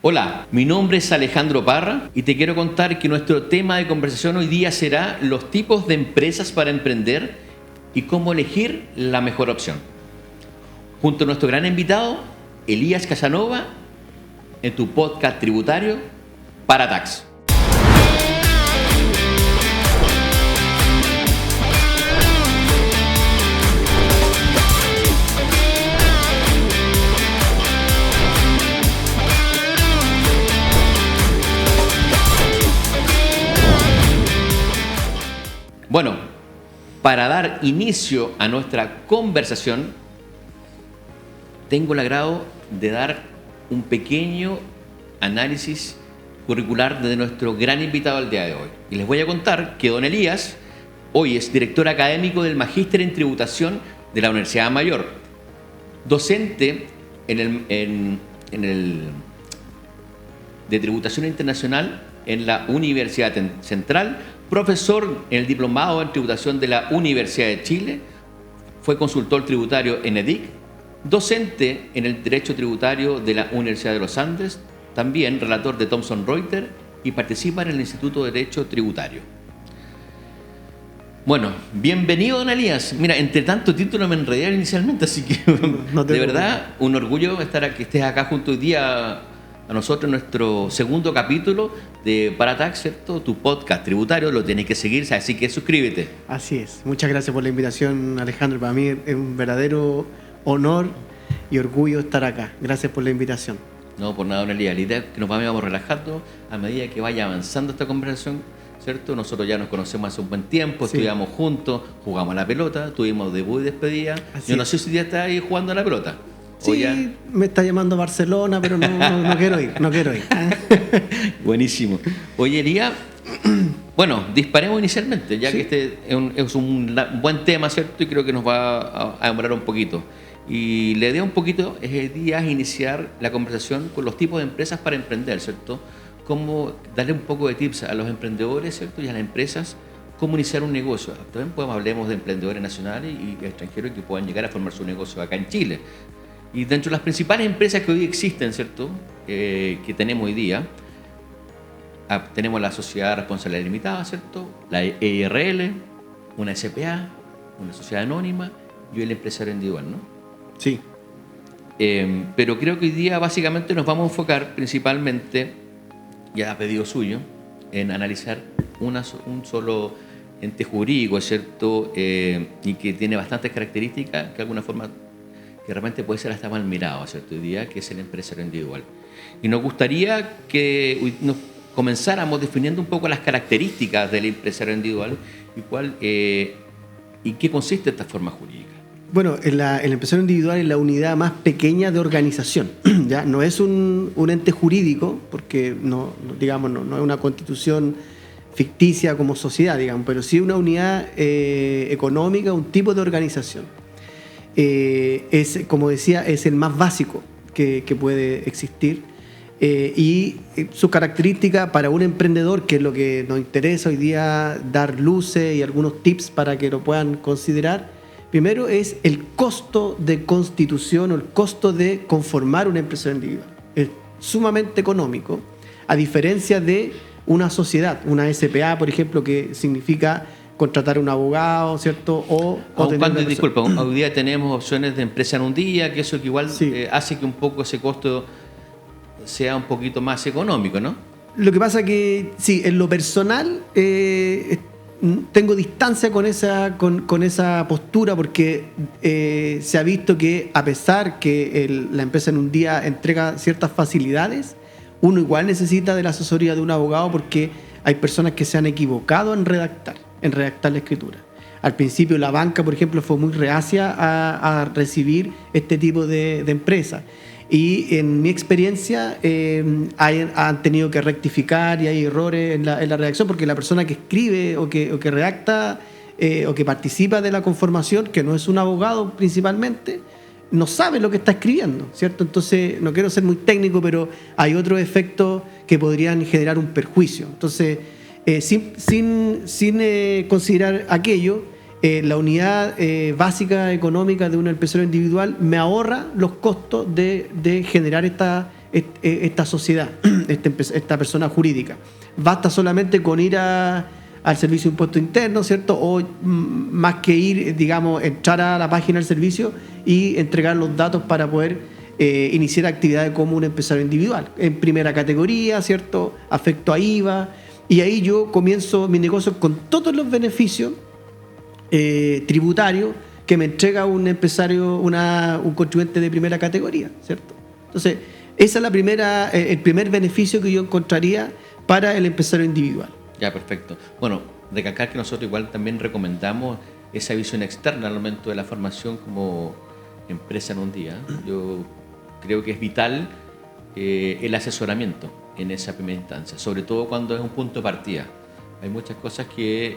Hola, mi nombre es Alejandro Parra y te quiero contar que nuestro tema de conversación hoy día será los tipos de empresas para emprender y cómo elegir la mejor opción. Junto a nuestro gran invitado, Elías Casanova, en tu podcast tributario Paratax. Bueno, para dar inicio a nuestra conversación, tengo el agrado de dar un pequeño análisis curricular de nuestro gran invitado al día de hoy. Y les voy a contar que don Elías hoy es director académico del Magíster en Tributación de la Universidad Mayor, docente de Tributación Internacional en la Universidad Central, profesor en el Diplomado en Tributación de la Universidad de Chile, fue consultor tributario en EDIC, docente en el Derecho Tributario de la Universidad de los Andes, también relator de Thomson Reuters y participa en el Instituto de Derecho Tributario. Bueno, bienvenido, don Elías. Mira, entre tanto título me enredé inicialmente, así que de verdad un orgullo que estés acá junto hoy día a nosotros en nuestro segundo capítulo de Paratax, ¿cierto? Tu podcast tributario, lo tienes que seguir, así que suscríbete. Así es. Muchas gracias por la invitación, Alejandro. Para mí es un verdadero honor y orgullo estar acá. Gracias por la invitación. No, por nada, don Elías. La idea es que nos vamos relajando a medida que vaya avanzando esta conversación, ¿cierto? Nosotros ya nos conocemos hace un buen tiempo, sí. Estudiamos juntos, jugamos a la pelota, tuvimos debut y despedida. Yo no sé si ya está ahí jugando a la pelota. Sí, me está llamando Barcelona, pero no quiero ir. Buenísimo. Oye, Elías, bueno, disparemos inicialmente, ya que este es un buen tema, ¿cierto? Y creo que nos va a demorar un poquito. Y la idea un poquito es iniciar la conversación con los tipos de empresas para emprender, ¿cierto? Cómo darle un poco de tips a los emprendedores, ¿cierto? Y a las empresas, cómo iniciar un negocio. También hablemos de emprendedores nacionales y extranjeros que puedan llegar a formar su negocio acá en Chile. Y dentro de las principales empresas que hoy existen, ¿cierto? Que tenemos hoy día, tenemos la Sociedad Responsabilidad Limitada, ¿cierto? La EIRL, una SPA, una sociedad anónima y el empresario individual, ¿no? Sí. Pero creo que hoy día básicamente nos vamos a enfocar principalmente, ya a pedido suyo, en analizar un solo ente jurídico, ¿cierto? Y que tiene bastantes características que de alguna forma que realmente puede ser hasta mal mirado, ¿cierto? Hoy día, que es el empresario individual. Y nos gustaría que nos comenzáramos definiendo un poco las características del empresario individual y qué consiste esta forma jurídica. Bueno, el empresario individual es la unidad más pequeña de organización, ¿ya? No es un ente jurídico, porque no es una constitución ficticia como sociedad, digamos, pero sí una unidad económica, un tipo de organización. Como decía, es el más básico que puede existir y su característica para un emprendedor, que es lo que nos interesa hoy día dar luces y algunos tips para que lo puedan considerar. Primero es el costo de constitución o el costo de conformar una empresa individual. Es sumamente económico, a diferencia de una sociedad, una SPA, por ejemplo, que significa contratar a un abogado, ¿cierto? Disculpa, hoy día tenemos opciones de empresa en un día, que eso que igual hace que un poco ese costo sea un poquito más económico, ¿no? Lo que pasa que, sí, en lo personal tengo distancia con esa postura, porque se ha visto que a pesar que la empresa en un día entrega ciertas facilidades, uno igual necesita de la asesoría de un abogado, porque hay personas que se han equivocado en redactar la escritura. Al principio la banca, por ejemplo, fue muy reacia a recibir este tipo de empresas. Y en mi experiencia han tenido que rectificar y hay errores en la redacción, porque la persona que escribe o que redacta o que participa de la conformación, que no es un abogado principalmente, no sabe lo que está escribiendo, ¿cierto? Entonces, no quiero ser muy técnico, pero hay otros efectos que podrían generar un perjuicio. Entonces, sin considerar aquello, la unidad básica económica de un empresario individual me ahorra los costos de generar esta sociedad, esta persona jurídica. Basta solamente con ir al servicio de impuesto interno, ¿cierto? O más que ir, digamos, entrar a la página del servicio y entregar los datos para poder iniciar actividades como un empresario individual, en primera categoría, ¿cierto? Afecto a IVA, y ahí yo comienzo mi negocio con todos los beneficios tributarios que me entrega un empresario, un contribuyente de primera categoría, ¿cierto? Entonces, esa es el primer beneficio que yo encontraría para el empresario individual. Ya, perfecto. Bueno, recalcar que nosotros igual también recomendamos esa visión externa al momento de la formación como empresa en un día. Yo creo que es vital el asesoramiento en esa primera instancia, sobre todo cuando es un punto de partida. Hay muchas cosas que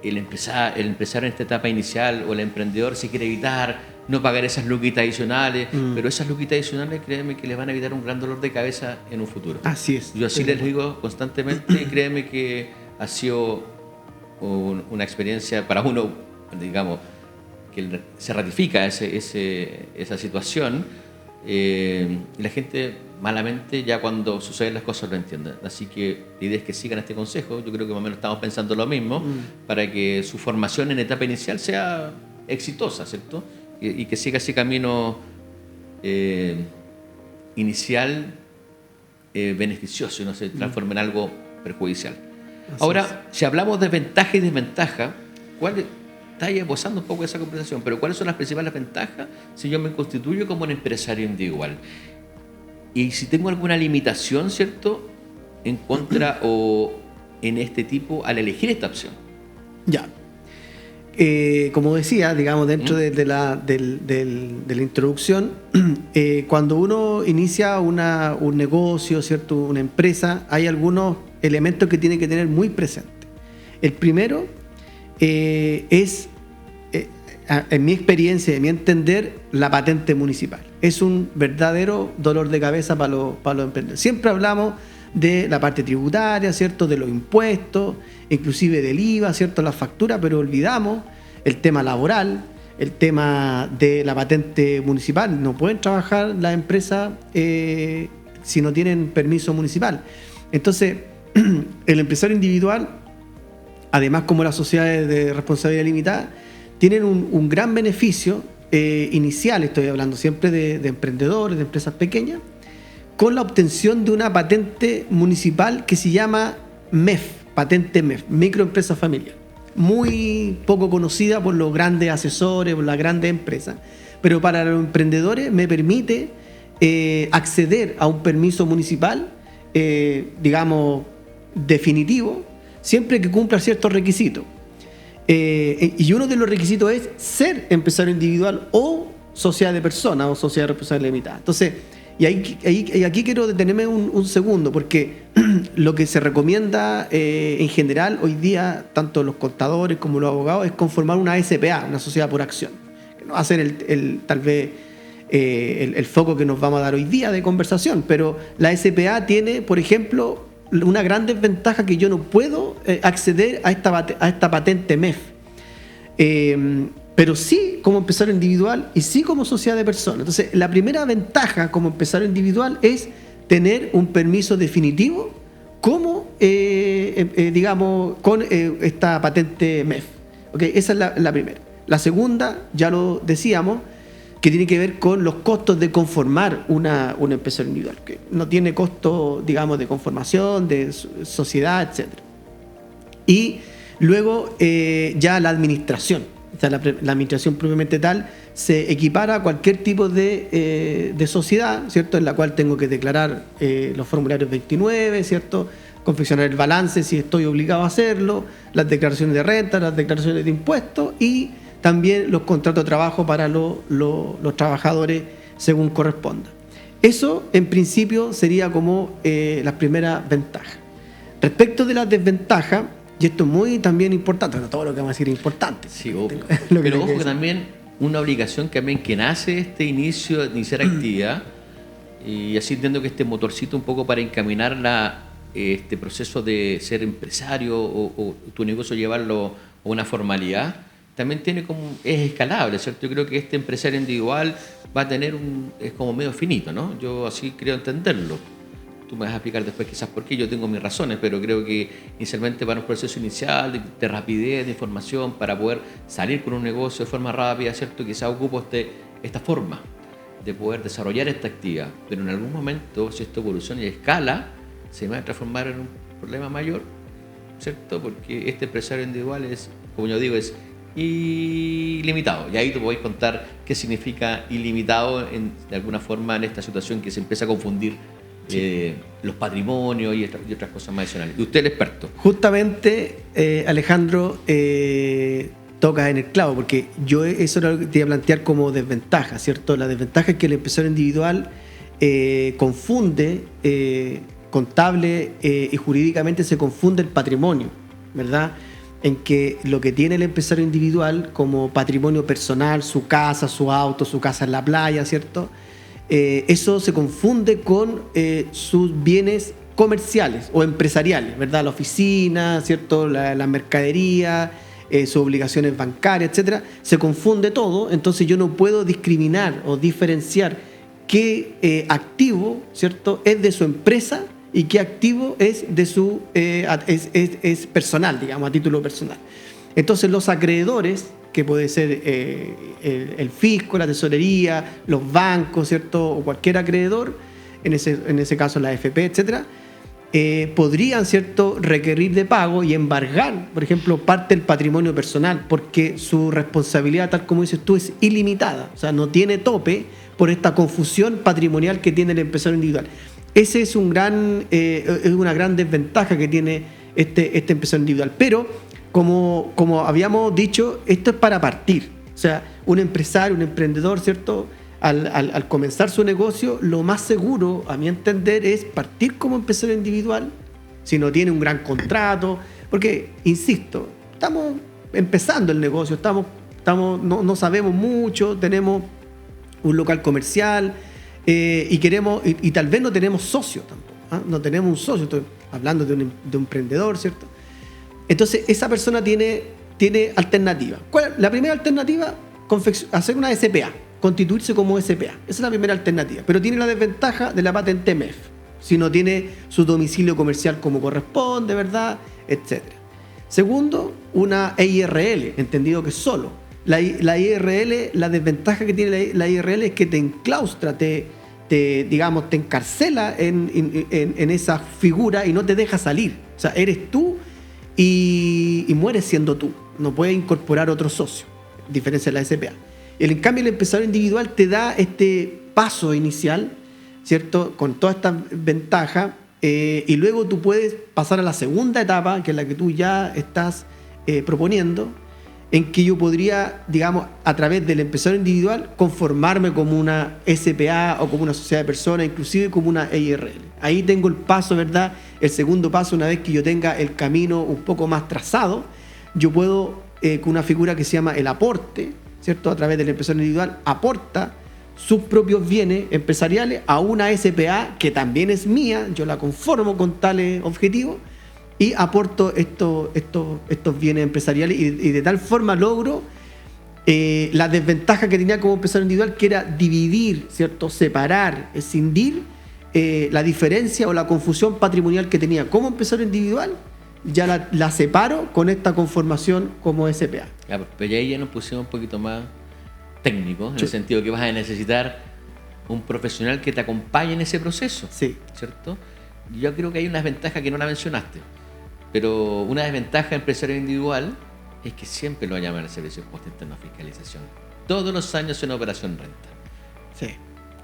el empresario en esta etapa inicial o el emprendedor se quiere evitar, no pagar esas luquitas adicionales, pero esas luquitas adicionales, créeme que les van a evitar un gran dolor de cabeza en un futuro. Así es. Yo así les digo constantemente y créeme que ha sido una experiencia para uno, digamos, que se ratifica esa situación y la gente malamente ya cuando suceden las cosas lo entienden. Así que la idea es que sigan este consejo. Yo creo que más o menos estamos pensando lo mismo para que su formación en etapa inicial sea exitosa, ¿cierto? Y que siga ese camino inicial beneficioso y no se transforme en algo perjudicial. Ahora, si hablamos de ventaja y desventaja, está ahí esbozando un poco esa conversación, pero ¿cuáles son las principales ventajas si yo me constituyo como un empresario individual? Y si tengo alguna limitación, ¿cierto?, en contra o en este tipo al elegir esta opción. Ya. Como decía, digamos, dentro de la introducción, cuando uno inicia un negocio, ¿cierto?, una empresa, hay algunos elementos que tiene que tener muy presentes. El primero es, en mi experiencia, en mi entender, la patente municipal. Es un verdadero dolor de cabeza para los emprendedores. Siempre hablamos de la parte tributaria, ¿cierto?, de los impuestos, inclusive del IVA, ¿cierto?, las facturas, pero olvidamos el tema laboral, el tema de la patente municipal. No pueden trabajar las empresas si no tienen permiso municipal. Entonces, el empresario individual, además como las sociedades de responsabilidad limitada, tienen un gran beneficio inicial, estoy hablando siempre de emprendedores, de empresas pequeñas, con la obtención de una patente municipal que se llama MEF, patente MEF, microempresa familiar. Muy poco conocida por los grandes asesores, por las grandes empresas, pero para los emprendedores me permite acceder a un permiso municipal, digamos, definitivo, siempre que cumpla ciertos requisitos. Y uno de los requisitos es ser empresario individual o sociedad de personas o sociedad de responsabilidad limitada. Entonces, y aquí quiero detenerme un segundo, porque lo que se recomienda en general hoy día, tanto los contadores como los abogados, es conformar una SPA, una sociedad por acción, que no va a ser tal vez el foco que nos vamos a dar hoy día de conversación, pero la SPA tiene, por ejemplo, una gran desventaja, que yo no puedo acceder a esta patente MEF. Pero sí como empresario individual y sí como sociedad de personas. Entonces, la primera ventaja como empresario individual es tener un permiso definitivo como, digamos, con esta patente MEF. ¿Okay? Esa es la primera. La segunda, ya lo decíamos, que tiene que ver con los costos de conformar una empresa individual, que no tiene costo, digamos, de conformación, de sociedad, etc. Y luego ya la administración. O sea, la administración propiamente tal se equipara a cualquier tipo de sociedad, ¿cierto?, en la cual tengo que declarar los formularios 29, ¿cierto?, confeccionar el balance si estoy obligado a hacerlo, las declaraciones de renta, las declaraciones de impuestos y también los contratos de trabajo para los trabajadores según corresponda. Eso, en principio, sería como las primeras ventajas. Respecto de las desventajas, y esto es muy también importante, no todo lo que vamos a decir es importante. Sí, obvio. Pero ojo que también una obligación también que nace este inicio de iniciar actividad, y así entiendo que este motorcito un poco para encaminar este proceso de ser empresario o tu negocio llevarlo a una formalidad, también tiene es escalable, ¿cierto? Yo creo que este empresario individual va a tener es como medio finito, ¿no? Yo así creo entenderlo. Tú me vas a explicar después quizás por qué, yo tengo mis razones, pero creo que inicialmente para un proceso inicial de rapidez, de información, para poder salir con un negocio de forma rápida, ¿cierto? Quizás ocupo esta forma de poder desarrollar esta actividad, pero en algún momento, si esto evoluciona y escala, se va a transformar en un problema mayor, ¿cierto? Porque este empresario individual es, como yo digo, es ilimitado. Y ahí tú podéis contar qué significa ilimitado de alguna forma en esta situación que se empieza a confundir los patrimonios y otras cosas más adicionales. Y usted es el experto. Justamente, Alejandro, tocas en el clavo, porque yo eso era lo que te iba a plantear como desventaja, ¿cierto? La desventaja es que el empresario individual confunde, contable y jurídicamente se confunde el patrimonio, ¿verdad? En que lo que tiene el empresario individual como patrimonio personal, su casa, su auto, su casa en la playa, ¿cierto? Eso se confunde con sus bienes comerciales o empresariales, ¿verdad? La oficina, ¿cierto? La mercadería, sus obligaciones bancarias, etcétera. Se confunde todo, entonces yo no puedo discriminar o diferenciar qué activo, ¿cierto?, es de su empresa y qué activo es de su es personal, digamos, a título personal. Entonces los acreedores, que puede ser el fisco, la tesorería, los bancos, ¿cierto?, o cualquier acreedor, en ese caso la AFP, etcétera, podrían, ¿cierto?, requerir de pago y embargar, por ejemplo, parte del patrimonio personal, porque su responsabilidad, tal como dices tú, es ilimitada, o sea, no tiene tope por esta confusión patrimonial que tiene el empresario individual. Ese es es una gran desventaja que tiene este empresario individual. Pero, como habíamos dicho, esto es para partir. O sea, un empresario, un emprendedor, ¿cierto?, al comenzar su negocio, lo más seguro, a mi entender, es partir como empresario individual, si no tiene un gran contrato, porque, insisto, estamos empezando el negocio, no sabemos mucho, tenemos un local comercial y queremos, y tal vez no tenemos socio tampoco, ¿eh? No tenemos un socio, estoy hablando de un emprendedor, ¿cierto? Entonces, esa persona tiene alternativa. ¿Cuál es la primera alternativa? Hacer una SPA, constituirse como SPA. Esa es la primera alternativa. Pero tiene la desventaja de la patente MEF, si no tiene su domicilio comercial como corresponde, ¿verdad?, etcétera. Segundo, una EIRL, entendido que es solo. La IRL, la desventaja que tiene la IRL es que te enclaustra, te encarcela en esa figura y no te deja salir. O sea, eres tú y mueres siendo tú. No puedes incorporar otro socio, a diferencia de la SPA. En cambio, el empresario individual te da este paso inicial, ¿cierto?, con toda esta ventaja, y luego tú puedes pasar a la segunda etapa, que es la que tú ya estás proponiendo, en que yo podría, digamos, a través del empresario individual, conformarme como una SPA o como una sociedad de personas, inclusive como una EIRL. Ahí tengo el paso, ¿verdad? El segundo paso, una vez que yo tenga el camino un poco más trazado, yo puedo, con una figura que se llama el aporte, ¿cierto?, a través del empresario individual, aporta sus propios bienes empresariales a una SPA que también es mía, yo la conformo con tales objetivos, y aporto estos bienes empresariales y de tal forma logro la desventaja que tenía como empresario individual, que era dividir, ¿cierto?, separar, escindir la diferencia o la confusión patrimonial que tenía como empresario individual, ya la separo con esta conformación como SPA. Claro, pero ya nos pusimos un poquito más técnicos, en el sentido que vas a necesitar un profesional que te acompañe en ese proceso, sí, ¿cierto? Yo creo que hay una desventaja que no la mencionaste. Pero una desventaja empresario individual es que siempre lo llaman al servicio de impuesto interno de fiscalización. Todos los años en operación renta. Sí.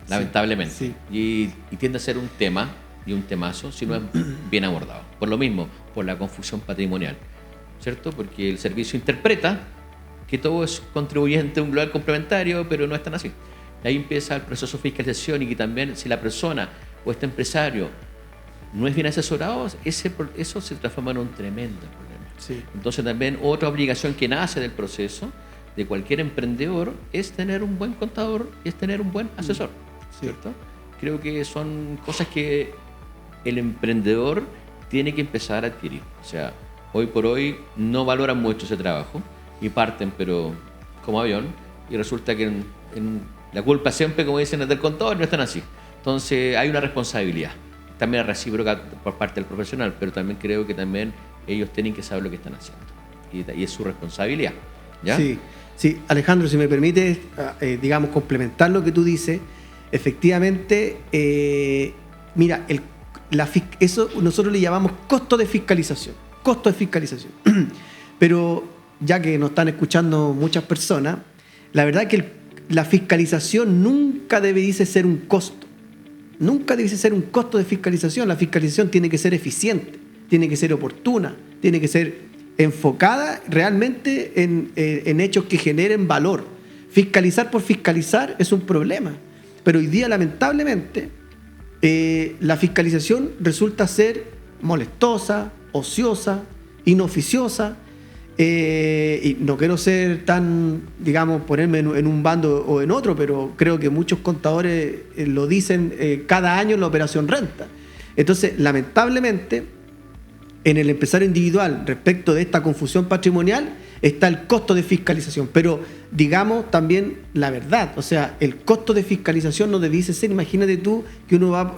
Lamentablemente. Sí. Y tiende a ser un tema y un temazo si no es bien abordado. Por lo mismo, por la confusión patrimonial, ¿cierto? Porque el servicio interpreta que todo es contribuyente, un global complementario, pero no es tan así. Y ahí empieza el proceso de fiscalización y que también si la persona o este empresario no es bien asesorado, eso se transforma en un tremendo problema. Sí. Entonces también otra obligación que nace del proceso de cualquier emprendedor es tener un buen contador y es tener un buen asesor, ¿cierto? Creo que son cosas que el emprendedor tiene que empezar a adquirir. O sea, hoy por hoy no valoran mucho ese trabajo. y parten, pero como avión, y resulta que la culpa siempre, como dicen, es del contador, no están así. Entonces hay una responsabilidad, también es recíproca por parte del profesional, pero también creo que también ellos tienen que saber lo que están haciendo, y es su responsabilidad. ¿Ya? Sí, sí, Alejandro, si me permite, digamos, complementar lo que tú dices, efectivamente, mira, eso nosotros le llamamos costo de fiscalización, pero ya que nos están escuchando muchas personas, la verdad es que la fiscalización nunca debiese ser un costo, nunca debiese ser un costo de fiscalización. La fiscalización tiene que ser eficiente, tiene que ser oportuna, tiene que ser enfocada realmente en hechos que generen valor. Fiscalizar por fiscalizar es un problema, pero hoy día lamentablemente la fiscalización resulta ser molestosa, ociosa, inoficiosa, y no quiero ser tan, digamos, ponerme en un bando o en otro, pero creo que muchos contadores lo dicen cada año en la operación renta. Entonces, lamentablemente, en el empresario individual, respecto de esta confusión patrimonial, está el costo de fiscalización. Pero digamos también la verdad, o sea, el costo de fiscalización no debiese ser, imagínate tú que uno va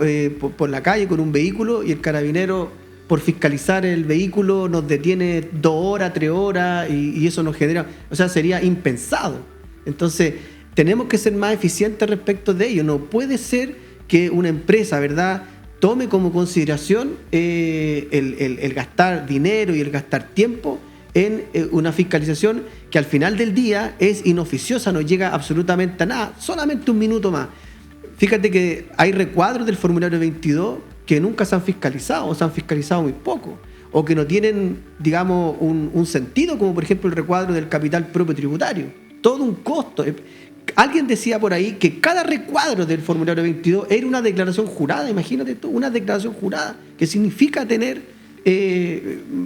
por la calle con un vehículo y el carabinero, por fiscalizar el vehículo, nos detiene 2 horas, 3 horas, y eso nos genera, o sea, sería impensado. Entonces, tenemos que ser más eficientes respecto de ello. No puede ser que una empresa, ¿verdad?, tome como consideración el gastar dinero y el gastar tiempo en una fiscalización que al final del día es inoficiosa, no llega absolutamente a nada, solamente un minuto más. Fíjate que hay recuadros del formulario 22 que nunca se han fiscalizado o se han fiscalizado muy poco, o que no tienen, digamos, un sentido, como por ejemplo el recuadro del capital propio tributario. Todo un costo. Alguien decía por ahí que cada recuadro del formulario 22 era una declaración jurada. Imagínate tú, una declaración jurada, que significa tener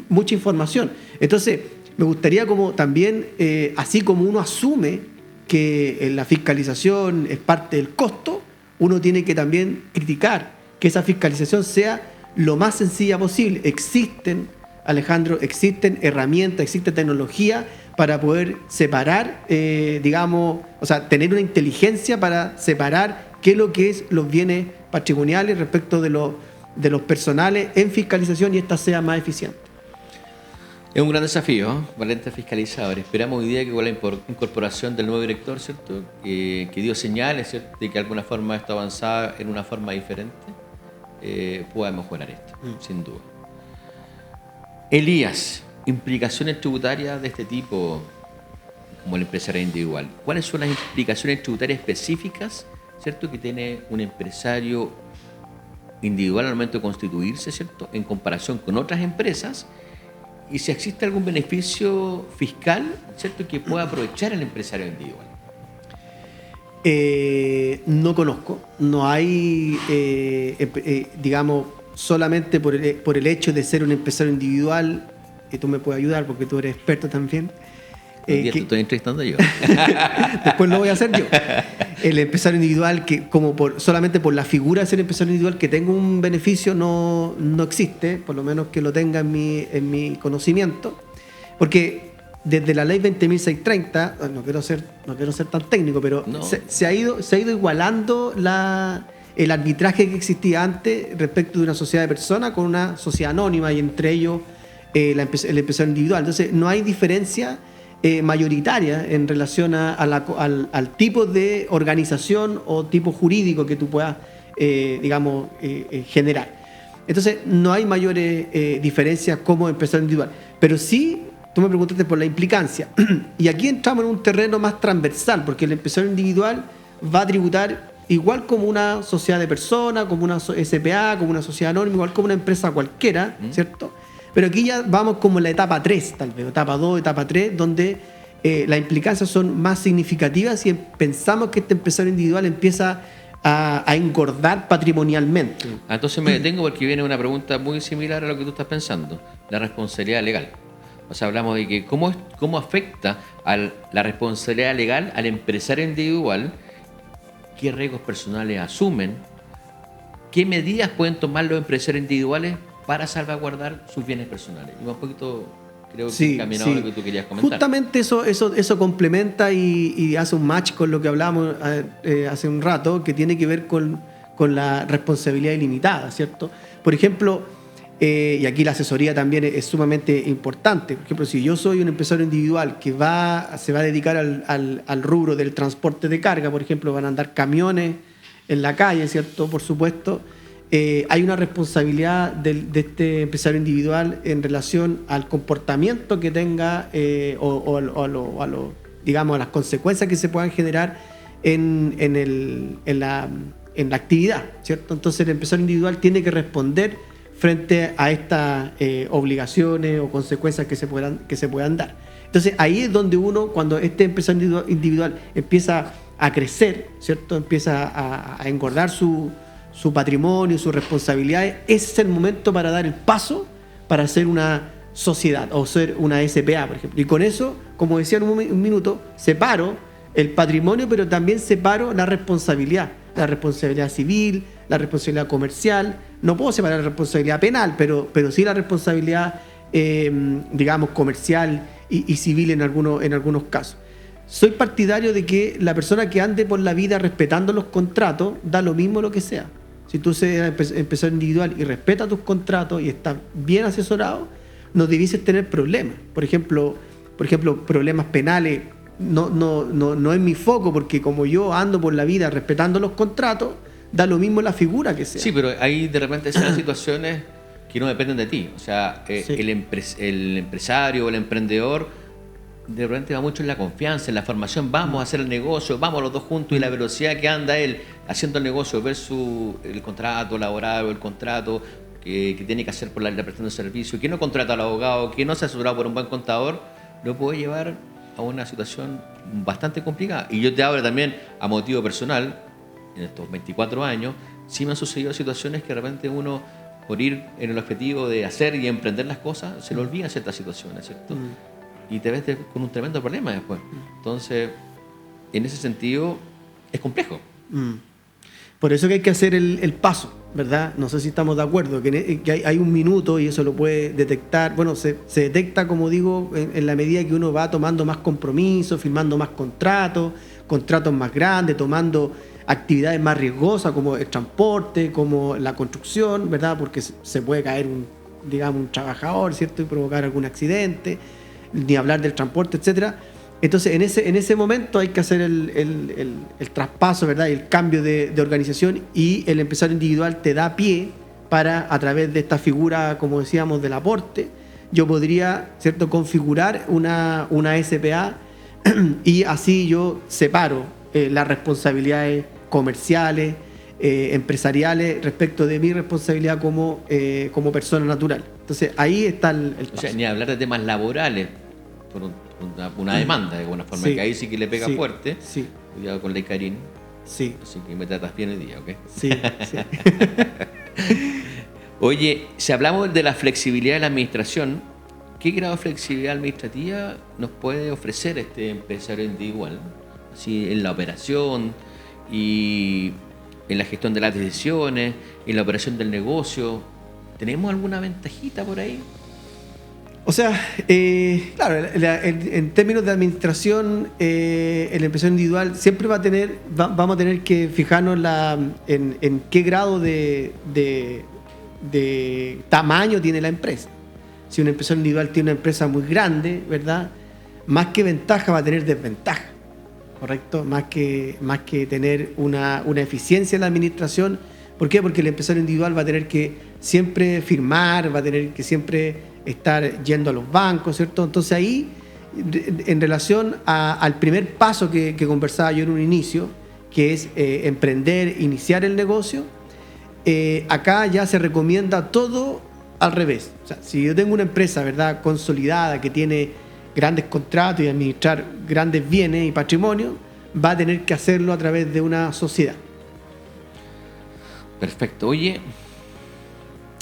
mucha información. Entonces, me gustaría como también, así como uno asume que la fiscalización es parte del costo, uno tiene que también criticar que esa fiscalización sea lo más sencilla posible. Existen, Alejandro, existen herramientas, existe tecnología para poder separar, digamos, o sea, tener una inteligencia para separar qué es lo que es los bienes patrimoniales respecto de los personales en fiscalización, y esta sea más eficiente. Es un gran desafío, valentes fiscalizadores. Esperamos hoy día que con la incorporación del nuevo director, ¿cierto?, que dio señales, ¿cierto?, de que de alguna forma esto avanzaba en una forma diferente, pueda mejorar esto, sin duda. Elías, implicaciones tributarias de este tipo, como el empresario individual. ¿Cuáles son las implicaciones tributarias específicas, ¿cierto?, que tiene un empresario individual al momento de constituirse, ¿cierto?, en comparación con otras empresas? Y si existe algún beneficio fiscal, ¿cierto?, que pueda aprovechar el empresario individual. No conozco, no hay, digamos, solamente por el hecho de ser un empresario individual, y tú me puedes ayudar porque tú eres experto también. Hoy día te estoy entrevistando yo. Después lo voy a hacer yo. El empresario individual, que como solamente por la figura de ser empresario individual que tenga un beneficio, no existe, por lo menos que lo tenga en mi conocimiento, porque desde la ley 20.630, no quiero ser tan técnico, pero no. se ha ido igualando el arbitraje que existía antes respecto de una sociedad de personas con una sociedad anónima, y entre ellos el empresario individual. Entonces no hay diferencia mayoritaria en relación al tipo de organización o tipo jurídico que tú puedas, digamos, generar. Entonces no hay mayores diferencias como empresario individual. Pero sí, tú me preguntaste por la implicancia. Y aquí entramos en un terreno más transversal, porque el empresario individual va a tributar igual como una sociedad de personas, como una SPA, como una sociedad anónima, igual como una empresa cualquiera, ¿cierto? Pero aquí ya vamos como en la etapa 3, tal vez, etapa 2, etapa 3, donde las implicancias son más significativas y pensamos que este empresario individual empieza a engordar patrimonialmente. Entonces me detengo porque viene una pregunta muy similar a lo que tú estás pensando, la responsabilidad legal. O sea, hablamos de que cómo afecta la responsabilidad legal al empresario individual, qué riesgos personales asumen, qué medidas pueden tomar los empresarios individuales para salvaguardar sus bienes personales. Y un poquito creo que Sí, encaminado sí. a lo que tú querías comentar. Justamente eso complementa y hace un match con lo que hablábamos hace un rato, que tiene que ver con la responsabilidad ilimitada, ¿cierto? Por ejemplo, y aquí la asesoría también es sumamente importante. Por ejemplo, si yo soy un empresario individual que se va a dedicar al rubro del transporte de carga, por ejemplo, van a andar camiones en la calle, ¿cierto? Por supuesto, hay una responsabilidad de este empresario individual en relación al comportamiento que tenga digamos, a las consecuencias que se puedan generar en la actividad, ¿cierto? Entonces el empresario individual tiene que responder frente a estas obligaciones o consecuencias que se puedan dar. Entonces ahí es donde uno, cuando este empresario individual empieza a crecer, ¿cierto? Empieza a engordar su patrimonio, sus responsabilidades, ese es el momento para dar el paso para ser una sociedad o ser una SPA, por ejemplo. Y con eso, como decía en un minuto, separo el patrimonio, pero también separo la responsabilidad civil, la responsabilidad comercial. No puedo separar la responsabilidad penal, pero sí la responsabilidad, digamos, comercial y civil en algunos casos. Soy partidario de que la persona que ande por la vida respetando los contratos, da lo mismo lo que sea. Si tú eres empresario individual y respetas tus contratos y estás bien asesorado, no debieses tener problemas. Por ejemplo, problemas penales no es mi foco, porque como yo ando por la vida respetando los contratos, da lo mismo la figura que sea. Sí, pero ahí de repente se dan situaciones que no dependen de ti. O sea, Sí. el empresario o el emprendedor de repente va mucho en la confianza, en la formación. Vamos a hacer el negocio, vamos los dos juntos, y la velocidad que anda él haciendo el negocio versus el contrato laboral o el contrato que tiene que hacer por la prestación de servicio, que no contrata al abogado, que no se ha asesorado por un buen contador, lo puede llevar a una situación bastante complicada. Y yo te hablo también a motivo personal, en estos 24 años, sí me han sucedido situaciones que de repente uno, por ir en el objetivo de hacer y emprender las cosas, se le olvidan ciertas situaciones, ¿cierto? Y te ves con un tremendo problema después. Entonces, en ese sentido, es complejo. Por eso que hay que hacer el paso, ¿verdad? No sé si estamos de acuerdo, que hay un minuto y eso lo puede detectar. Bueno, se detecta, como digo, en la medida que uno va tomando más compromisos, firmando más contratos más grandes, tomando actividades más riesgosas como el transporte, como la construcción, ¿verdad? Porque se puede caer un trabajador, ¿cierto? Y provocar algún accidente, ni hablar del transporte, etcétera. Entonces, en ese momento hay que hacer el traspaso, ¿verdad? Y el cambio de organización, y el empresario individual te da pie para, a través de esta figura, como decíamos, del aporte, yo podría, ¿cierto?, configurar una SPA y así yo separo las responsabilidades comerciales, empresariales, respecto de mi responsabilidad como persona natural. Entonces, ahí está el paso. O sea, ni hablar de temas laborales por una demanda, de alguna forma, Sí. que ahí sí que le pega fuerte. Sí. Cuidado con la Icarín. Sí. Así que me tratas bien el día, ¿ok? Sí. Oye, si hablamos de la flexibilidad de la administración, ¿qué grado de flexibilidad administrativa nos puede ofrecer este empresario individual? Así, en la operación y en la gestión de las decisiones, en la operación del negocio. ¿Tenemos alguna ventajita por ahí? O sea, claro, en términos de administración, el empresario individual siempre vamos a tener que fijarnos en qué grado de tamaño tiene la empresa. Si un empresario individual tiene una empresa muy grande, ¿verdad?, más que ventaja va a tener desventaja, ¿correcto? Más que tener una eficiencia en la administración. ¿Por qué? Porque el empresario individual va a tener que siempre firmar, va a tener que siempre estar yendo a los bancos, ¿cierto? Entonces ahí, en relación al primer paso que conversaba yo en un inicio, que es emprender, iniciar el negocio, acá ya se recomienda todo al revés. O sea, si yo tengo una empresa, ¿verdad?, consolidada, que tiene grandes contratos y administrar grandes bienes y patrimonio, va a tener que hacerlo a través de una sociedad. Perfecto. Oye,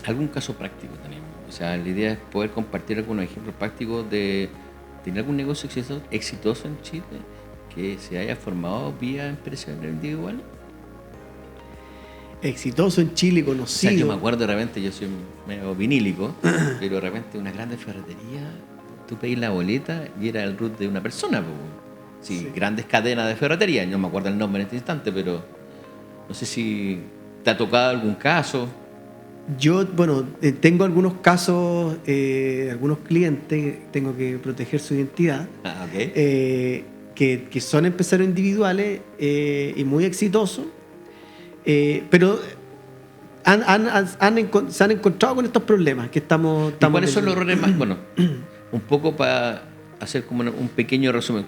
¿algún caso práctico tenemos? O sea, la idea es poder compartir algunos ejemplos prácticos de tener algún negocio exitoso en Chile que se haya formado vía empresa individual. Exitoso en Chile, O sea, conocido. yo me acuerdo de repente, yo soy medio vinílico, pero de repente unas grandes ferreterías, tú pedís la boleta y era el RUT de una persona. Po. Sí, Sí. grandes cadenas de ferretería, no me acuerdo el nombre en este instante, pero no sé si te ha tocado algún caso. Yo, bueno, tengo algunos casos, algunos clientes, tengo que proteger su identidad, Ah, ok. que son empresarios individuales y muy exitosos, pero se han encontrado con estos problemas que estamos ¿Y cuáles son los teniendo. errores más? Bueno, un poco para hacer como un pequeño resumen.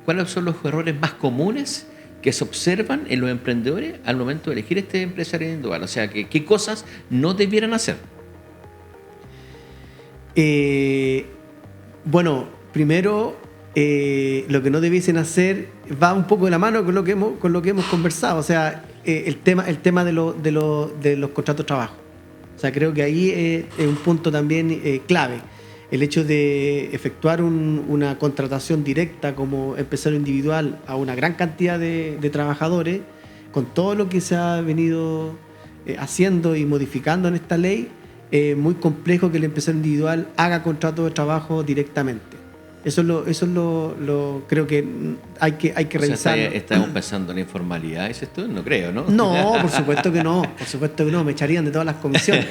¿Cuáles son los errores más comunes que se observan en los emprendedores al momento de elegir este empresario individual? O sea, ¿qué cosas no debieran hacer? Bueno, primero, lo que no debiesen hacer va un poco de la mano con lo que hemos conversado, o sea, el tema de los contratos de trabajo. O sea, creo que ahí es un punto también clave. El hecho de efectuar una contratación directa como empresario individual a una gran cantidad de trabajadores, con todo lo que se ha venido haciendo y modificando en esta ley, muy complejo que el empresario individual haga contrato de trabajo directamente. Eso es lo creo que hay que O sea, revisarlo. estamos pensando en la informalidad, dices tú, no creo, ¿no? No, por supuesto que no, me echarían de todas las comisiones.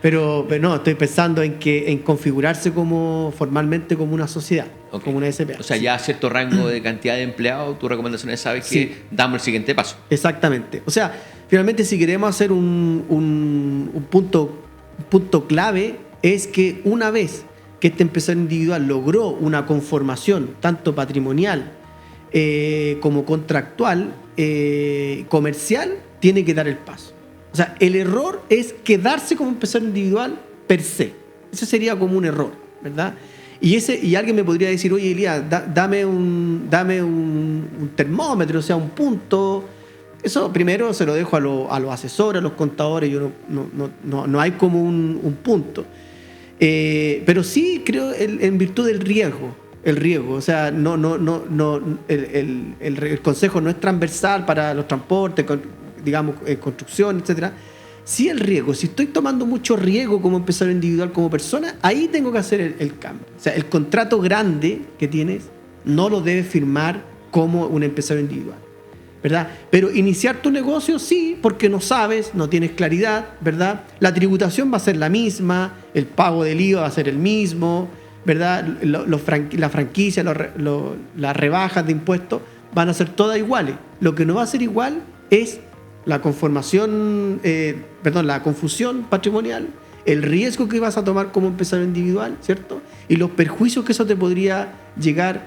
Pero no, estoy pensando en configurarse formalmente como una sociedad, Ok. como una SPA. O sea, Sí. ya a cierto rango de cantidad de empleados, tus recomendaciones sabes Sí. que damos el siguiente paso. Exactamente. O sea, finalmente si queremos hacer un punto clave es que una vez que este empresario individual logró una conformación tanto patrimonial como contractual, comercial, tiene que dar el paso. O sea, el error es quedarse como empresario individual per se. Ese sería como un error, ¿verdad? Y alguien me podría decir, oye, Elías, dame un termómetro, o sea, un punto. Eso primero se lo dejo a los asesores, a los contadores. Yo no hay como un punto. Pero sí creo en virtud del riesgo. El riesgo, o sea, el consejo no es transversal para los transportes, digamos, construcción, etcétera. Sí el riesgo, si estoy tomando mucho riesgo como empresario individual, como persona, ahí tengo que hacer el cambio. O sea, el contrato grande que tienes no lo debes firmar como un empresario individual, ¿verdad? Pero iniciar tu negocio sí, porque no sabes, no tienes claridad, ¿verdad? La tributación va a ser la misma, el pago del IVA va a ser el mismo, ¿verdad? La franquicia, las rebajas de impuestos van a ser todas iguales. Lo que no va a ser igual es la confusión patrimonial, el riesgo que vas a tomar como empresario individual, ¿cierto? Y los perjuicios que eso te podría llegar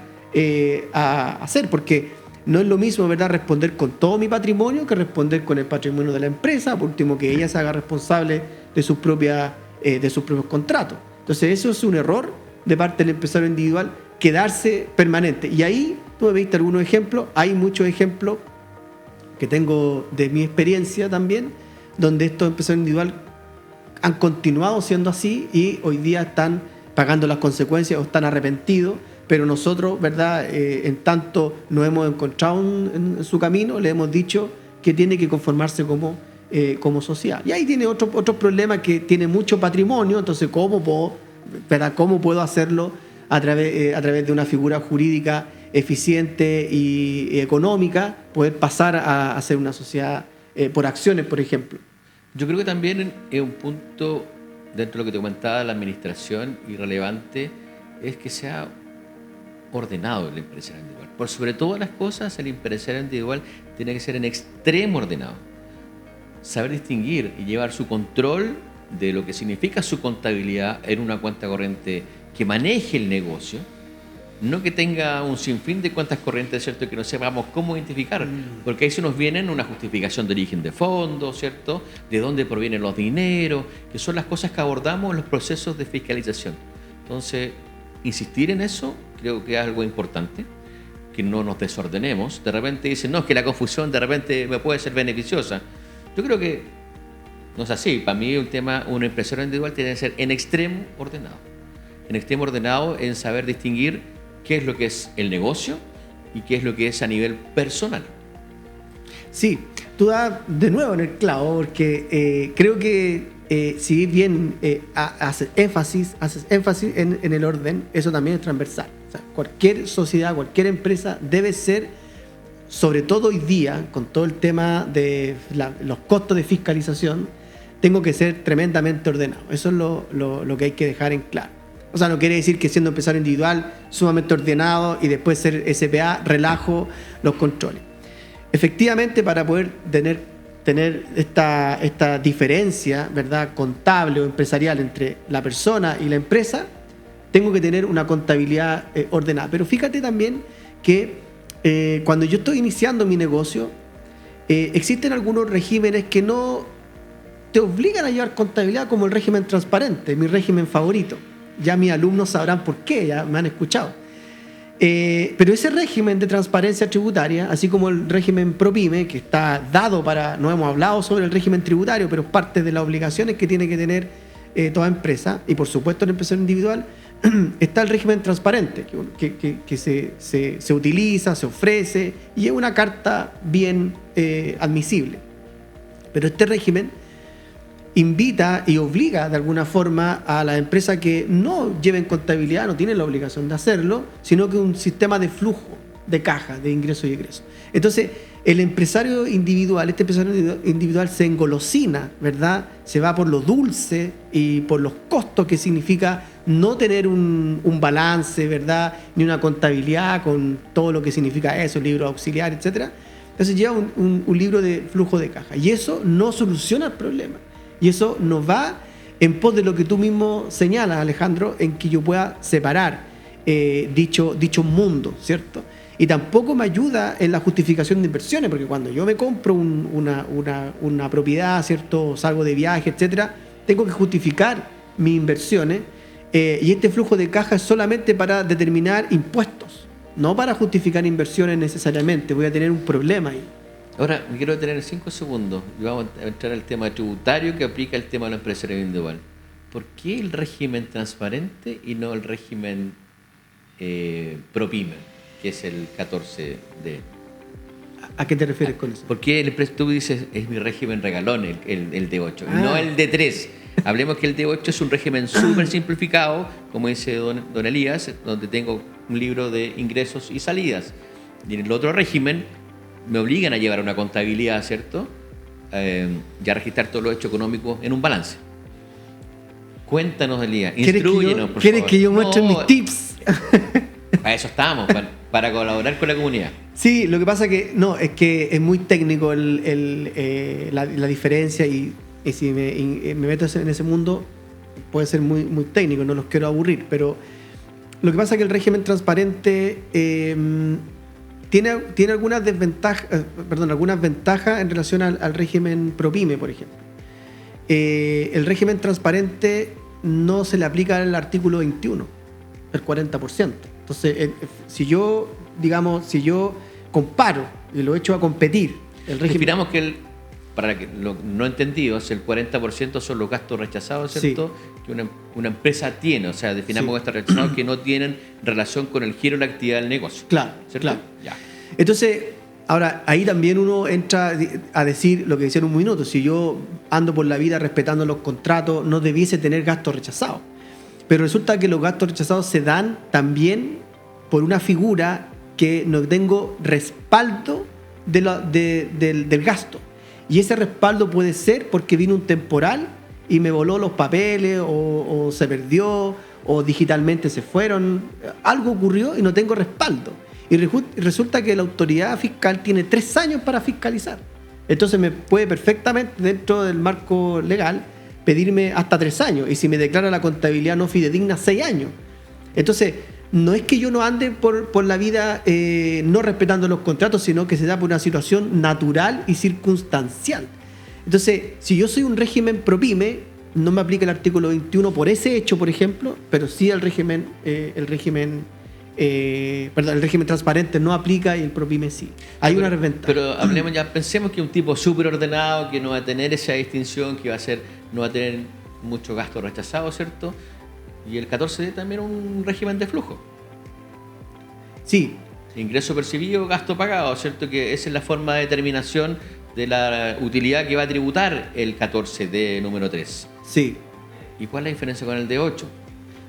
a hacer, porque no es lo mismo, ¿verdad?, responder con todo mi patrimonio que responder con el patrimonio de la empresa, por último que ella se haga responsable de sus propios contratos. Entonces eso es un error de parte del empresario individual, quedarse permanente. Y ahí tú me viste algunos ejemplos, hay muchos ejemplos que tengo de mi experiencia también, donde estos empresarios individuales han continuado siendo así y hoy día están pagando las consecuencias o están arrepentidos, pero nosotros, ¿verdad?, en tanto nos hemos encontrado en su camino, le hemos dicho que tiene que conformarse como sociedad. Y ahí tiene otro problema, que tiene mucho patrimonio, entonces ¿cómo puedo hacerlo a través de una figura jurídica eficiente y económica, poder pasar a ser una sociedad por acciones, por ejemplo? Yo creo que también es un punto, dentro de lo que te comentaba de la administración, irrelevante, es que sea ordenado el empresario individual. Por sobre todas las cosas, el empresario individual tiene que ser en extremo ordenado. Saber distinguir y llevar su control de lo que significa su contabilidad en una cuenta corriente que maneje el negocio, no que tenga un sinfín de cuentas corrientes, ¿cierto?, que no sepamos cómo identificar, porque ahí se nos viene una justificación de origen de fondos, ¿cierto?, de dónde provienen los dineros, que son las cosas que abordamos en los procesos de fiscalización. Entonces, insistir en eso creo que es algo importante, que no nos desordenemos. De repente dicen, no, es que la confusión de repente me puede ser beneficiosa. Yo creo que no es así. Para mí un empresario individual tiene que ser en extremo ordenado. En extremo ordenado en saber distinguir qué es lo que es el negocio y qué es lo que es a nivel personal. Sí, tú das de nuevo en el clavo, porque creo que si bien haces énfasis en el orden, eso también es transversal. O sea, cualquier sociedad, cualquier empresa debe ser, sobre todo hoy día, con todo el tema de los costos de fiscalización, tengo que ser tremendamente ordenado. Eso es lo que hay que dejar en claro. O sea, no quiere decir que siendo empresario individual, sumamente ordenado y después ser SPA, relajo los controles. Efectivamente, para poder tener esta diferencia, ¿verdad?, contable o empresarial entre la persona y la empresa, tengo que tener una contabilidad ordenada. Pero fíjate también que cuando yo estoy iniciando mi negocio, existen algunos regímenes que no te obligan a llevar contabilidad, como el régimen transparente, mi régimen favorito. Ya mis alumnos sabrán por qué, ya me han escuchado. Pero ese régimen de transparencia tributaria, así como el régimen ProPyme, que está dado para, no hemos hablado sobre el régimen tributario, pero es parte de las obligaciones que tiene que tener toda empresa, y por supuesto el empresario individual, está el régimen transparente, que se utiliza, se ofrece, y es una carta bien admisible. Pero este régimen invita y obliga de alguna forma a las empresas que no lleven contabilidad, no tienen la obligación de hacerlo, sino que un sistema de flujo de caja, de ingresos y egresos. Entonces, el empresario individual, este empresario individual se engolosina, ¿verdad? Se va por lo dulce y por los costos que significa no tener un balance, ¿verdad?, ni una contabilidad con todo lo que significa eso, libro auxiliar, etc. Entonces lleva un libro de flujo de caja. Y eso no soluciona el problema. Y eso nos va en pos de lo que tú mismo señalas, Alejandro, en que yo pueda separar dicho mundo, ¿cierto? Y tampoco me ayuda en la justificación de inversiones, porque cuando yo me compro una propiedad, ¿cierto?, salgo de viaje, etcétera, tengo que justificar mis inversiones, y este flujo de caja es solamente para determinar impuestos, no para justificar inversiones necesariamente. Voy a tener un problema ahí. Ahora, me quiero detener 5 segundos y vamos a entrar al tema tributario que aplica el tema de la empresaria individual. ¿Por qué el régimen transparente y no el régimen ProPyme, que es el 14D? ¿A qué te refieres con eso? ¿Por qué tú dices es mi régimen regalón, el D8, no el D3? Hablemos que el D8 es un régimen súper simplificado, como dice don Elías, donde tengo un libro de ingresos y salidas. Y en el otro régimen me obligan a llevar una contabilidad, ¿cierto? Y a registrar todos los hechos económicos en un balance. Cuéntanos, Elías, instrúyenos, por favor. ¿Quieres que yo muestre mis tips? Para eso estamos, para colaborar con la comunidad. Sí, lo que pasa es que es muy técnico la diferencia, y si me meto en ese mundo puede ser muy, muy técnico, no los quiero aburrir, pero lo que pasa es que el régimen transparente tiene algunas ventajas en relación al régimen ProPyme, por ejemplo. El régimen transparente no se le aplica el artículo 21, el 40%. Entonces, si yo comparo y lo echo a competir, el régimen... Respiramos que para que lo no entendidos, el 40% son los gastos rechazados, ¿cierto? Sí. Que una empresa tiene, o sea, definamos gastos rechazados que no tienen relación con el giro de la actividad del negocio. Claro, ¿cierto? Claro. Ya. Entonces, ahora, ahí también uno entra a decir lo que decía en un minuto: si yo ando por la vida respetando los contratos, no debiese tener gastos rechazados. Pero resulta que los gastos rechazados se dan también por una figura que no tengo respaldo del gasto. Y ese respaldo puede ser porque vino un temporal y me voló los papeles, o se perdió, o digitalmente se fueron. Algo ocurrió y no tengo respaldo. Y resulta que la autoridad fiscal tiene 3 años para fiscalizar. Entonces me puede perfectamente, dentro del marco legal, pedirme hasta 3 años. Y si me declara la contabilidad no fidedigna, 6 años. Entonces, no es que yo no ande por la vida no respetando los contratos, sino que se da por una situación natural y circunstancial. Entonces, si yo soy un régimen ProPyme, no me aplica el artículo 21 por ese hecho, por ejemplo, pero sí el régimen transparente no aplica y el ProPyme sí. Hay una desventaja. Pero pensemos que un tipo súper ordenado, que no va a tener esa distinción, que no va a tener mucho gasto rechazado, ¿cierto? Y el 14D también es un régimen de flujo. Sí. Ingreso percibido, gasto pagado, ¿cierto? Que esa es la forma de determinación de la utilidad que va a tributar el 14D número 3. Sí. ¿Y cuál es la diferencia con el de 8?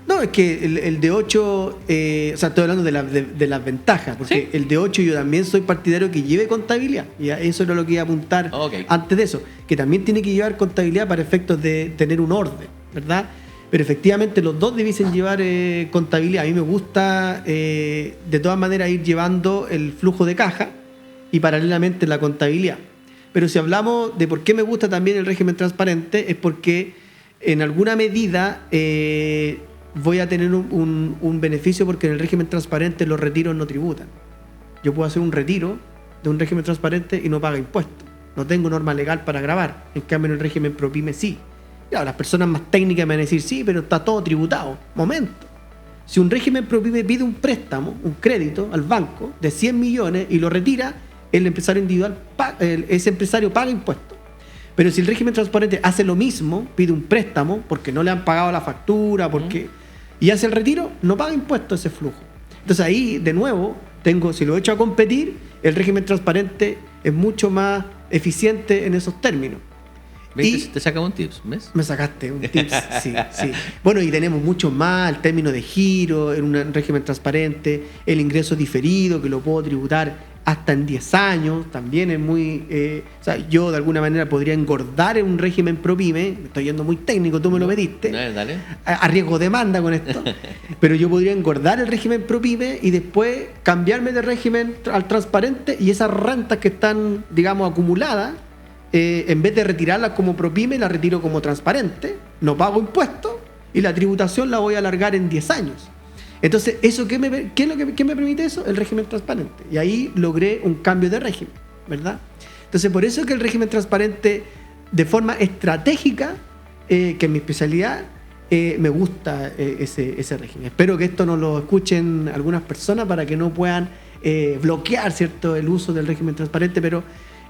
No, es que el de 8, o sea, estoy hablando de las ventajas, porque ¿Sí? el de 8 yo también soy partidario que lleve contabilidad, y eso era lo que iba a apuntar antes de eso, que también tiene que llevar contabilidad para efectos de tener un orden, ¿verdad? Pero efectivamente los dos debiesen llevar contabilidad. A mí me gusta de todas maneras ir llevando el flujo de caja y paralelamente la contabilidad. Pero si hablamos de por qué me gusta también el régimen transparente, es porque en alguna medida voy a tener un beneficio, porque en el régimen transparente los retiros no tributan. Yo puedo hacer un retiro de un régimen transparente y no paga impuestos. No tengo norma legal para gravar. En cambio, en el régimen ProPyme sí. Claro, las personas más técnicas me van a decir, sí, pero está todo tributado. Momento. Si un régimen ProPyme pide un préstamo, un crédito al banco de 100 millones y lo retira, el empresario individual, ese empresario paga impuestos. Pero si el régimen transparente hace lo mismo, pide un préstamo porque no le han pagado la factura, y hace el retiro, no paga impuestos ese flujo. Entonces ahí, de nuevo, si lo echo a competir, el régimen transparente es mucho más eficiente en esos términos. ¿Ves? Te saca un tips, ¿ves? Me sacaste un tips, sí. Bueno, y tenemos mucho más, el término de giro, en un régimen transparente, el ingreso diferido, que lo puedo tributar hasta en 10 años, también es muy... o sea, yo de alguna manera podría engordar en un régimen ProPyme, me estoy yendo muy técnico, tú me lo pediste, dale. A riesgo de demanda con esto, pero yo podría engordar el régimen ProPyme y después cambiarme de régimen al transparente, y esas rentas que están, digamos, acumuladas, en vez de retirarlas como ProPyme, las retiro como transparente, no pago impuestos y la tributación la voy a alargar en 10 años. Entonces, ¿qué me permite eso? El régimen transparente. Y ahí logré un cambio de régimen, ¿verdad? Entonces, por eso es que el régimen transparente, de forma estratégica, que es mi especialidad, me gusta ese régimen. Espero que esto no lo escuchen algunas personas para que no puedan bloquear, ¿cierto?, el uso del régimen transparente, pero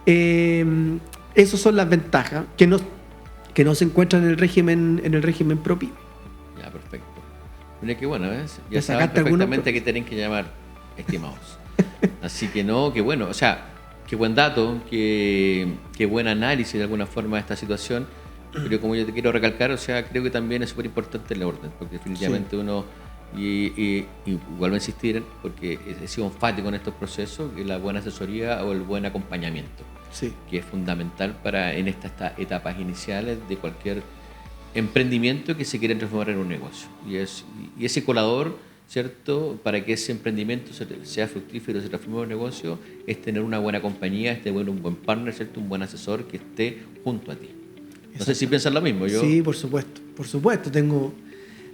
esas son las ventajas que no se encuentran en el régimen ProPyme. Ya, perfecto. Mira qué bueno, ¿ves? Ya ¿Le saben sacaste perfectamente que tienen que llamar, estimados. Así que no, qué bueno. O sea, qué buen dato, qué buen análisis de alguna forma de esta situación. Pero como yo te quiero recalcar, o sea, creo que también es súper importante el orden, porque definitivamente uno, y vuelvo a insistir, porque he sido enfático en estos procesos, que la buena asesoría o el buen acompañamiento, que es fundamental en estas etapas iniciales de cualquier emprendimiento que se quiere transformar en un negocio. Y ese colador, ¿cierto?, para que ese emprendimiento sea fructífero, se transforme en un negocio, es tener una buena compañía, es tener un buen partner, ¿cierto?, un buen asesor que esté junto a ti. No sé si piensas lo mismo. Sí, por supuesto. Tengo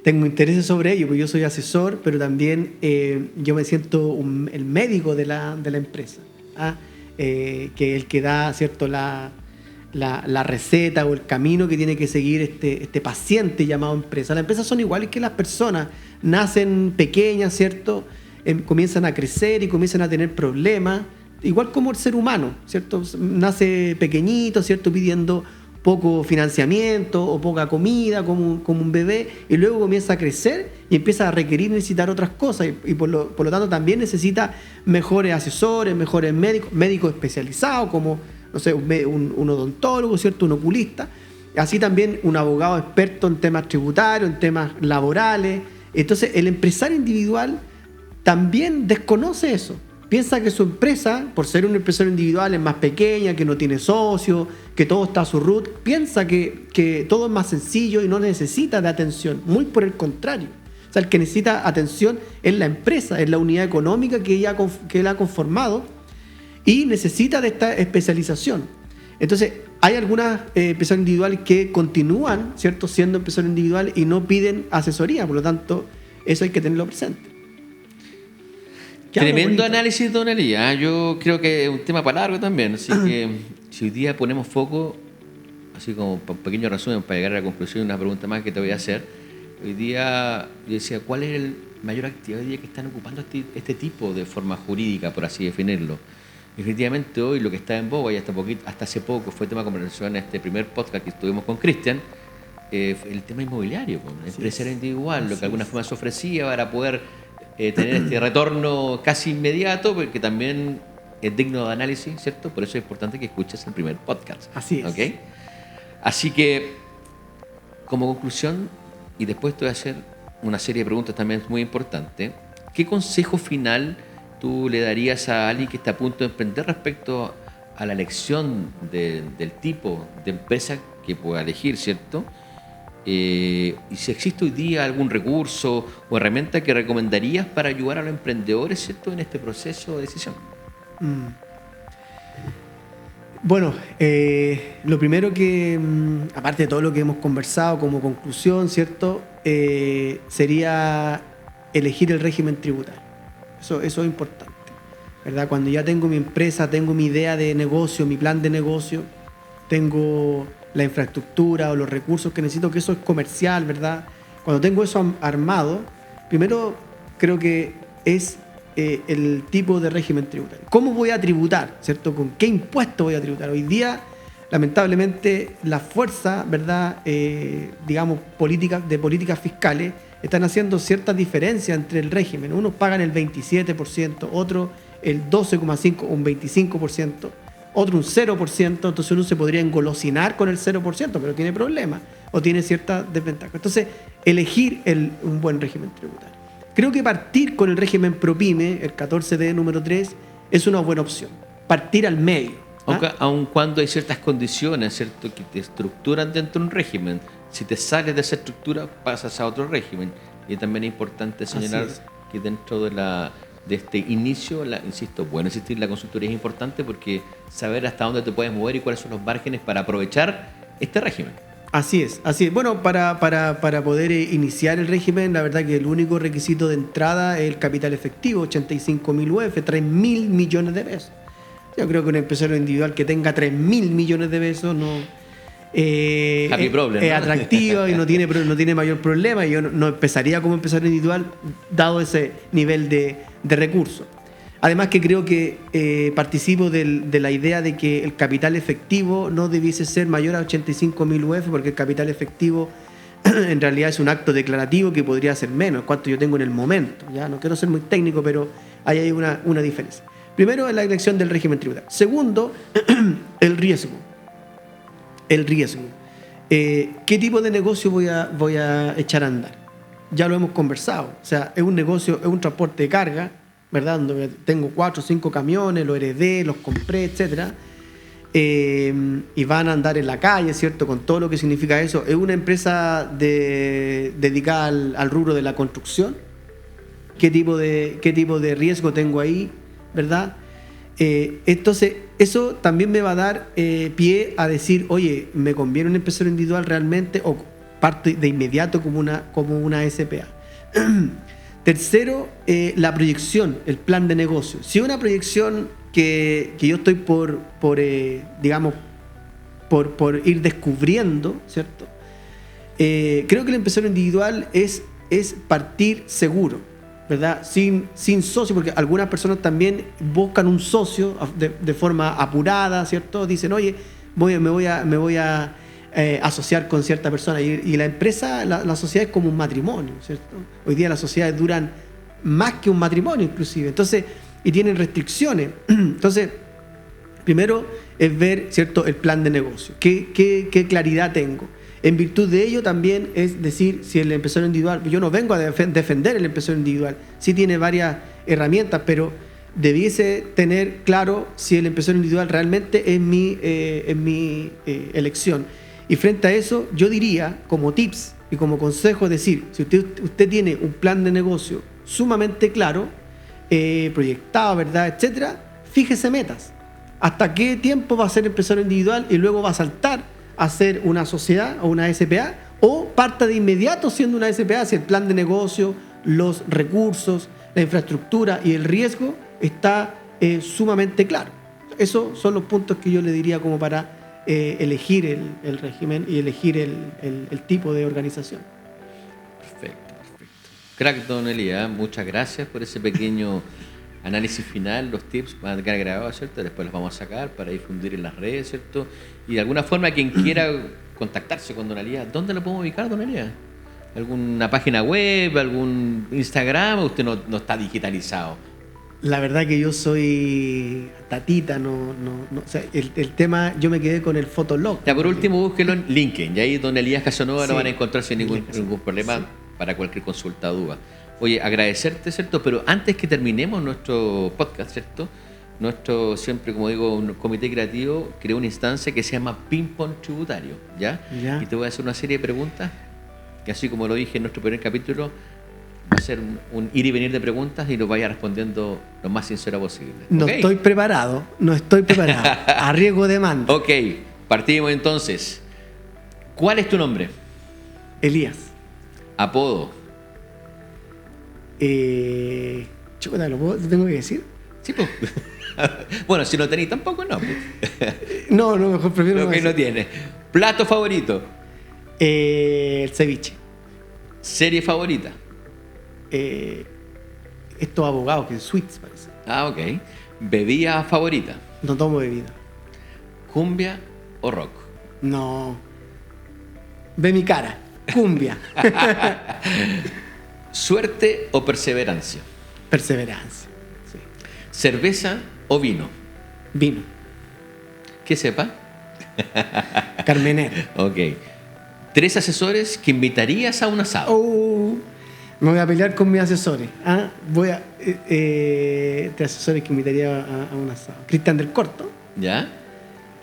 intereses sobre ello, porque yo soy asesor, pero también yo me siento el médico de la empresa, que es el que da, ¿cierto?, la receta o el camino que tiene que seguir este paciente llamado empresa. Las empresas son iguales que las personas, nacen pequeñas, ¿cierto?, comienzan a crecer y comienzan a tener problemas, igual como el ser humano, ¿cierto?, nace pequeñito, ¿cierto?, pidiendo poco financiamiento o poca comida como un bebé, y luego comienza a crecer y empieza a necesitar otras cosas, y por lo tanto también necesita mejores asesores, mejores médicos especializados, como, no sé, un odontólogo, ¿cierto?, un oculista, así también un abogado experto en temas tributarios, en temas laborales. Entonces el empresario individual también desconoce eso. Piensa que su empresa, por ser un empresario individual, es más pequeña, que no tiene socios, que todo está a su root. Piensa que todo es más sencillo y no necesita de atención. Muy por el contrario. O sea, el que necesita atención es la empresa, es la unidad económica que él ha conformado, y necesita de esta especialización. Entonces, hay algunas empresarios individuales que continúan, ¿cierto?, siendo empresarios individuales y no piden asesoría. Por lo tanto, eso hay que tenerlo presente. Tremendo análisis, don Elías. Yo creo que es un tema para largo también. Así que si hoy día ponemos foco, así como un pequeño resumen para llegar a la conclusión, una pregunta más que te voy a hacer. Hoy día yo decía, ¿cuál es el mayor actividad hoy día que están ocupando este tipo de forma jurídica, por así definirlo? Definitivamente hoy lo que está en boga, y hasta hace poco fue tema de conversación en este primer podcast que estuvimos con Cristian, el tema inmobiliario, el empresario individual, lo que de alguna forma se ofrecía para poder tener este retorno casi inmediato, porque también es digno de análisis, ¿cierto? Por eso es importante que escuches el primer podcast. Así es. ¿Okay? Así que como conclusión, y después te voy a hacer una serie de preguntas también muy importantes, ¿qué consejo final tú le darías a alguien que está a punto de emprender respecto a la elección del tipo de empresa que pueda elegir, ¿cierto? Y si existe hoy día algún recurso o herramienta que recomendarías para ayudar a los emprendedores, ¿cierto?, en este proceso de decisión. Bueno, lo primero que, aparte de todo lo que hemos conversado como conclusión, ¿cierto? Sería elegir el régimen tributario. Eso es importante, ¿verdad? Cuando ya tengo mi empresa, tengo mi idea de negocio, mi plan de negocio, tengo la infraestructura o los recursos que necesito, que eso es comercial, ¿verdad? Cuando tengo eso armado, primero creo que es el tipo de régimen tributario. ¿Cómo voy a tributar? ¿Cierto? ¿Con qué impuesto voy a tributar? Hoy día, lamentablemente, las fuerzas, ¿verdad? Digamos, políticas fiscales están haciendo ciertas diferencias entre el régimen. Unos pagan el 27%, otros el 12,5% o un 25%, otro un 0%, entonces uno se podría engolosinar con el 0%, pero tiene problemas o tiene cierta desventaja. Entonces, elegir un buen régimen tributario. Creo que partir con el régimen ProPyme, el 14D número 3, es una buena opción. Partir al medio. Aun cuando hay ciertas condiciones, ¿cierto?, que te estructuran dentro de un régimen. Si te sales de esa estructura, pasas a otro régimen. Y también es importante señalar que dentro de este inicio, insisto, bueno, existir la consultoría es importante porque saber hasta dónde te puedes mover y cuáles son los márgenes para aprovechar este régimen. Así es. Bueno, para poder iniciar el régimen, la verdad que el único requisito de entrada es el capital efectivo, 85.000 UF, 3.000 millones de pesos. Yo creo que un empresario individual que tenga 3.000 millones de pesos no es atractivo y no tiene mayor problema. Yo no empezaría como empresario individual dado ese nivel de recursos. Además que creo que participo de la idea de que el capital efectivo no debiese ser mayor a 85.000 UF, porque el capital efectivo en realidad es un acto declarativo que podría ser menos, cuanto yo tengo en el momento. Ya no quiero ser muy técnico, pero ahí hay una diferencia. Primero, es la elección del régimen tributario. Segundo, el riesgo. ¿Qué tipo de negocio voy a echar a andar? Ya lo hemos conversado. O sea, es un negocio, es un transporte de carga, ¿verdad? Donde tengo 4 o 5 camiones, los heredé, los compré, etcétera, y van a andar en la calle, ¿cierto? Con todo lo que significa eso. Es una empresa dedicada al rubro de la construcción. ¿Qué tipo de riesgo tengo ahí, verdad? Entonces, eso también me va a dar pie a decir, oye, ¿me conviene un empresario individual realmente o parto de inmediato como una SPA? Tercero, la proyección, el plan de negocio. Si es una proyección que yo estoy por ir descubriendo, ¿cierto? Creo que el empresario individual es partir seguro, ¿verdad? Sin socio, porque algunas personas también buscan un socio de forma apurada, ¿cierto? Dicen, oye, me voy a asociar con cierta persona. Y la empresa, la sociedad es como un matrimonio, ¿cierto? Hoy día las sociedades duran más que un matrimonio inclusive. Entonces, y tienen restricciones. Entonces, primero es ver, ¿cierto?, el plan de negocio. ¿Qué claridad tengo? En virtud de ello también es decir, si el empresario individual, yo no vengo a defender el empresario individual, sí tiene varias herramientas, pero debiese tener claro si el empresario individual realmente es mi elección. Y frente a eso, yo diría, como tips y como consejo, es decir, si usted tiene un plan de negocio sumamente claro, proyectado, ¿verdad?, etcétera, fíjese metas. ¿Hasta qué tiempo va a ser empresario individual y luego va a saltar a ser una sociedad o una SPA? O parta de inmediato siendo una SPA si el plan de negocio, los recursos, la infraestructura y el riesgo está sumamente claro. Esos son los puntos que yo le diría como para elegir el régimen y elegir el tipo de organización. Perfecto. Crack, don Elías, muchas gracias por ese pequeño análisis final. Los tips van a quedar grabados, ¿cierto? Después los vamos a sacar para difundir en las redes, ¿cierto? Y de alguna forma, quien quiera contactarse con don Elías, ¿dónde lo podemos ubicar, don Elías? ¿Alguna página web, algún Instagram? ¿O usted no está digitalizado? La verdad que yo soy tatita, o sea, el tema, yo me quedé con el Fotolog. Ya, por último, búsquelo en LinkedIn, y ahí don Elías Casanova lo van a encontrar sin ningún problema para cualquier consulta o duda. Oye, agradecerte, ¿cierto? Pero antes que terminemos nuestro podcast, ¿cierto? Nuestro, siempre, como digo, un comité creativo creó una instancia que se llama Ping Pong Tributario, ¿ya? Y te voy a hacer una serie de preguntas, que así como lo dije en nuestro primer capítulo, va a ser un ir y venir de preguntas y lo vaya respondiendo lo más sincero posible. No estoy preparado. A riesgo de mando. Ok, partimos entonces. ¿Cuál es tu nombre? Elías. Apodo. Chuta, ¿lo tengo que decir? Sí, pues. Bueno, si no tenéis tampoco, no. No, mejor prefiero. Lo que no tiene. ¿Plato favorito? El ceviche. ¿Serie favorita? Estos abogados que Suits parece. Ah, ok. ¿Bebida favorita? No tomo bebida. ¿Cumbia o rock? No. Ve mi cara. Cumbia. ¿Suerte o perseverancia? Perseverancia. Sí. ¿Cerveza o vino? Vino. ¿Qué sepa? Carmenero. Ok. 3 asesores que invitarías a un asado. Me voy a pelear con mis asesores. Tres asesores que invitaría a un asado. Cristian del Corto. ¿Ya?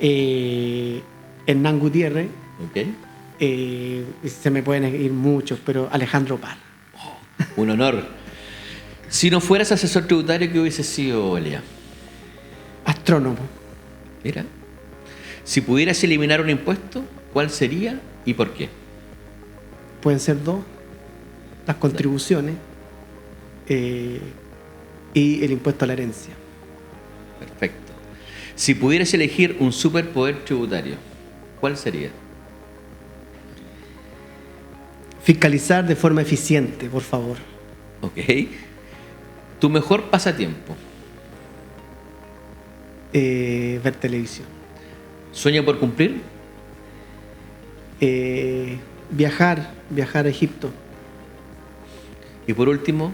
Hernán Gutiérrez. Ok. Se me pueden ir muchos, pero Alejandro Parra. Un honor. Si no fueras asesor tributario, ¿qué hubiese sido, Elia? Astrónomo. Mira. Si pudieras eliminar un impuesto, ¿cuál sería y por qué? Pueden ser 2. Las contribuciones y el impuesto a la herencia. Perfecto. Si pudieras elegir un superpoder tributario, ¿cuál sería? Fiscalizar de forma eficiente, por favor. Ok. ¿Tu mejor pasatiempo? Ver televisión. ¿Sueño por cumplir? Viajar a Egipto. Y por último,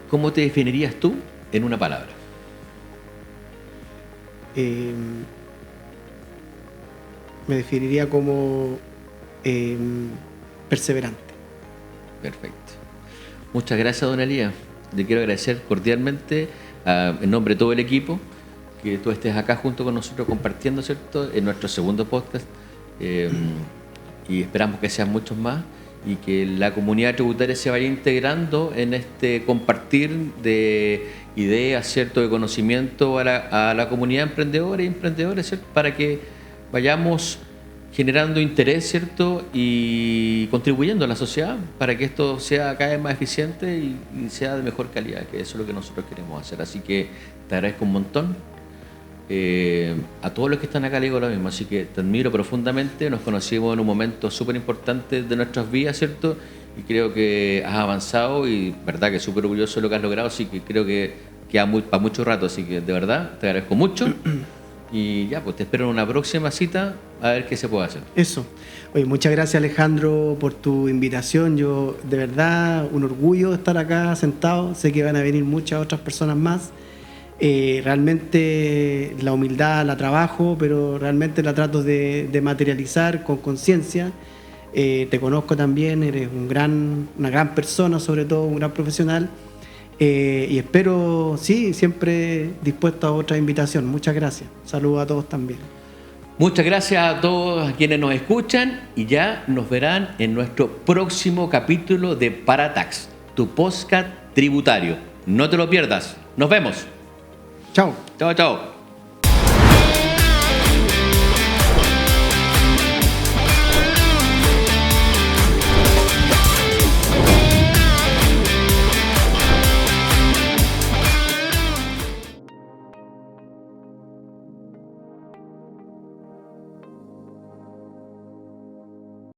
¿cómo te definirías tú en una palabra? Me definiría como perseverante. Perfecto. Muchas gracias, don Elías. Le quiero agradecer cordialmente en nombre de todo el equipo que tú estés acá junto con nosotros compartiendo, ¿cierto?, en nuestro segundo podcast, y esperamos que sean muchos más y que la comunidad tributaria se vaya integrando en este compartir de ideas, ¿cierto?, de conocimiento a la comunidad emprendedora y emprendedores, ¿cierto?, para que vayamos generando interés, ¿cierto?, y contribuyendo a la sociedad para que esto sea cada vez más eficiente y sea de mejor calidad, que eso es lo que nosotros queremos hacer. Así que te agradezco un montón. A todos los que están acá le digo lo mismo, así que te admiro profundamente. Nos conocimos en un momento súper importante de nuestras vidas, ¿cierto? Y creo que has avanzado y verdad que súper orgulloso de lo que has logrado, así que creo que queda para mucho rato, así que de verdad te agradezco mucho. Y ya, pues te espero en una próxima cita a ver qué se puede hacer. Eso. Oye, muchas gracias, Alejandro, por tu invitación. Yo, de verdad, un orgullo estar acá sentado. Sé que van a venir muchas otras personas más. Realmente la humildad la trabajo, pero realmente la trato de materializar con conciencia. Te conozco también, eres una gran persona, sobre todo un gran profesional. Y espero, sí, siempre dispuesto a otra invitación. Muchas gracias. Saludos a todos también. Muchas gracias a todos quienes nos escuchan y ya nos verán en nuestro próximo capítulo de Paratax, tu podcast tributario. No te lo pierdas. Nos vemos. Chao. Chao, chao.